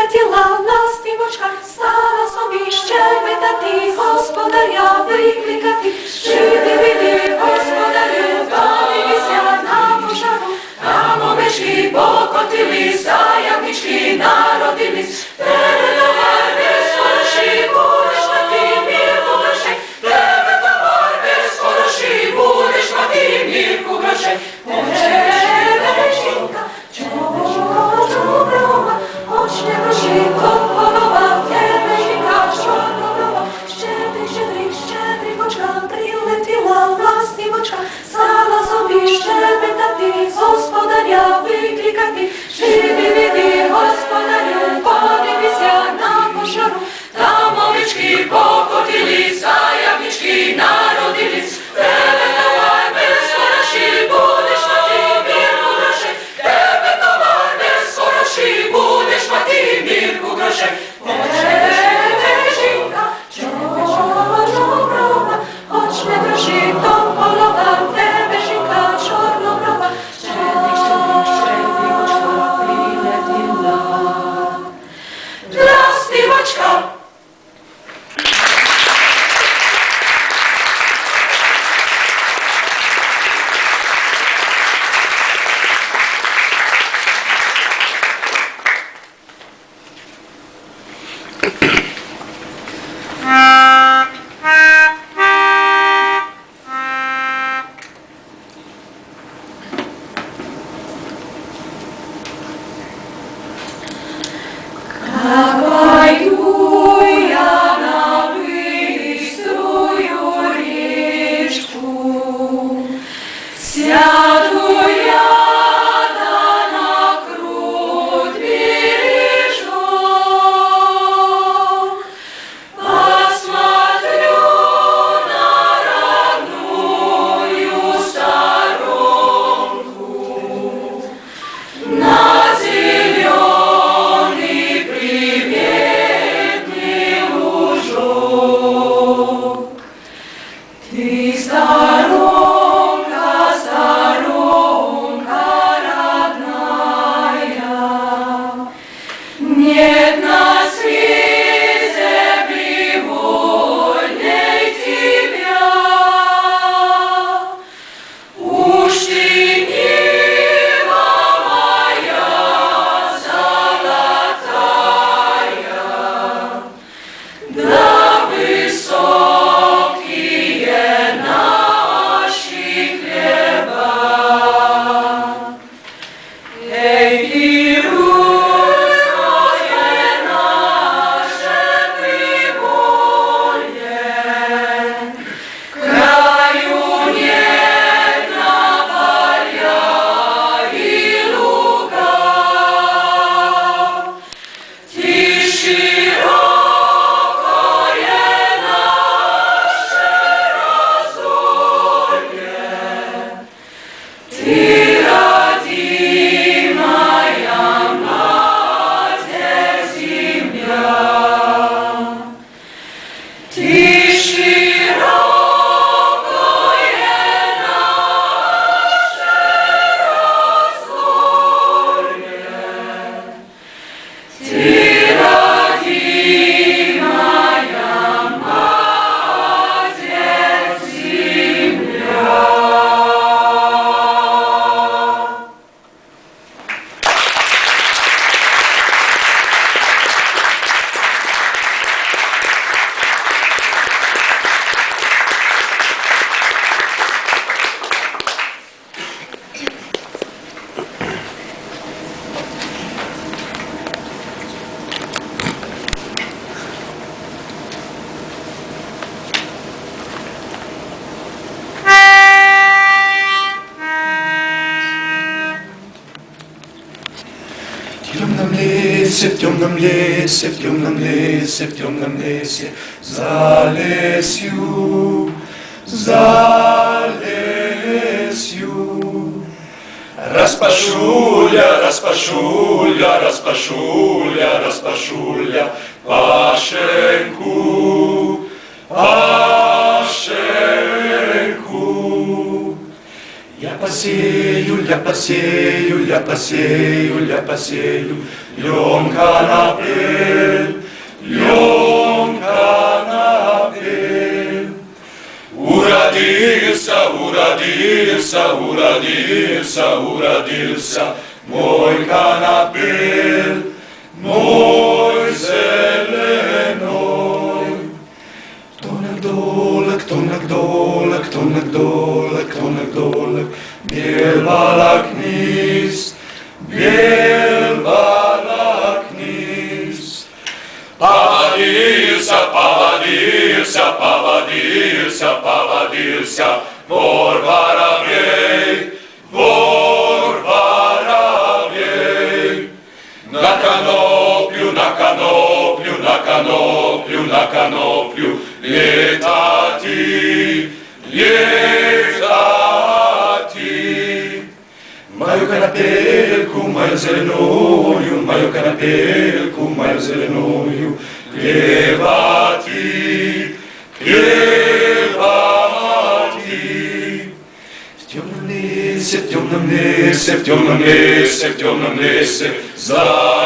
прилетіла ластівочка, стала собі щебетати, господаря викликати. Шиди-види, господарю, подивися на пожару, там овечки покотилися, ягнички народились. Тебе товар без хороший, будеш мати мірку грошей. Тебе товар без хороший, будеш мати мірку грошей. Тебе жінка, чого доброго, хоч не гроші, то голова. Тебе жінка, що доброго, щедрик, прилетіла ластівочка, стала собі щебетати, господаря викликати. Шиди-види, господарю, подивися на пожару, там овечки покотились, а ягнички народились. Тебе товар без хороший, будеш мати мірку грошей. Тебе товар без хороший, будеш мати мірку грошей. Тебе жінка, чого доброго, хоч не гроші, то голова. Тебе жінка, чорноброва, щедрик, прилетіла ластівочка. Пойду я на быструю речку, сяду я да на крут бережок, посмотрю на родную сторонку, на зеленый приветный лужок. Ты сторонка, сторонка родная, нет на свете привольней тебя. Уж ты нива моя золотая, да высокие наши хлеба. Эй, ты, русское наше приволье, краю нет на поля и луга. Ты широкое наше раздолье, ты родимая Матерь Земля. Ты широкое наше раздолье, ты родимая Матерь Земля. В темном лесе, в темном лесе, в темном лесе, за лесью, за лесью. Распашуля, распашуля, распашуля, распашуля, Пашеньку, Пашеньку. Я по посею, Йом канапель, Йом канапель. Уродился, уродился, уродился, уродился мой канапель, мой зеленой. Кто нагдолек, кто нагдолек, кто нагдолек, кто нагдолек, бел балакнист, бел балакнист. Поводился, поводился, поводился, поводился вор воробей, вор воробей. На коноплю, на коноплю, на коноплю, на коноплю летати, летати. Мою канапельку, мою зеленую, мою канапельку, мою зеленую, клевати, клевати. В темном лесе, в темном лесе, в темном лесе, в темном лесе, за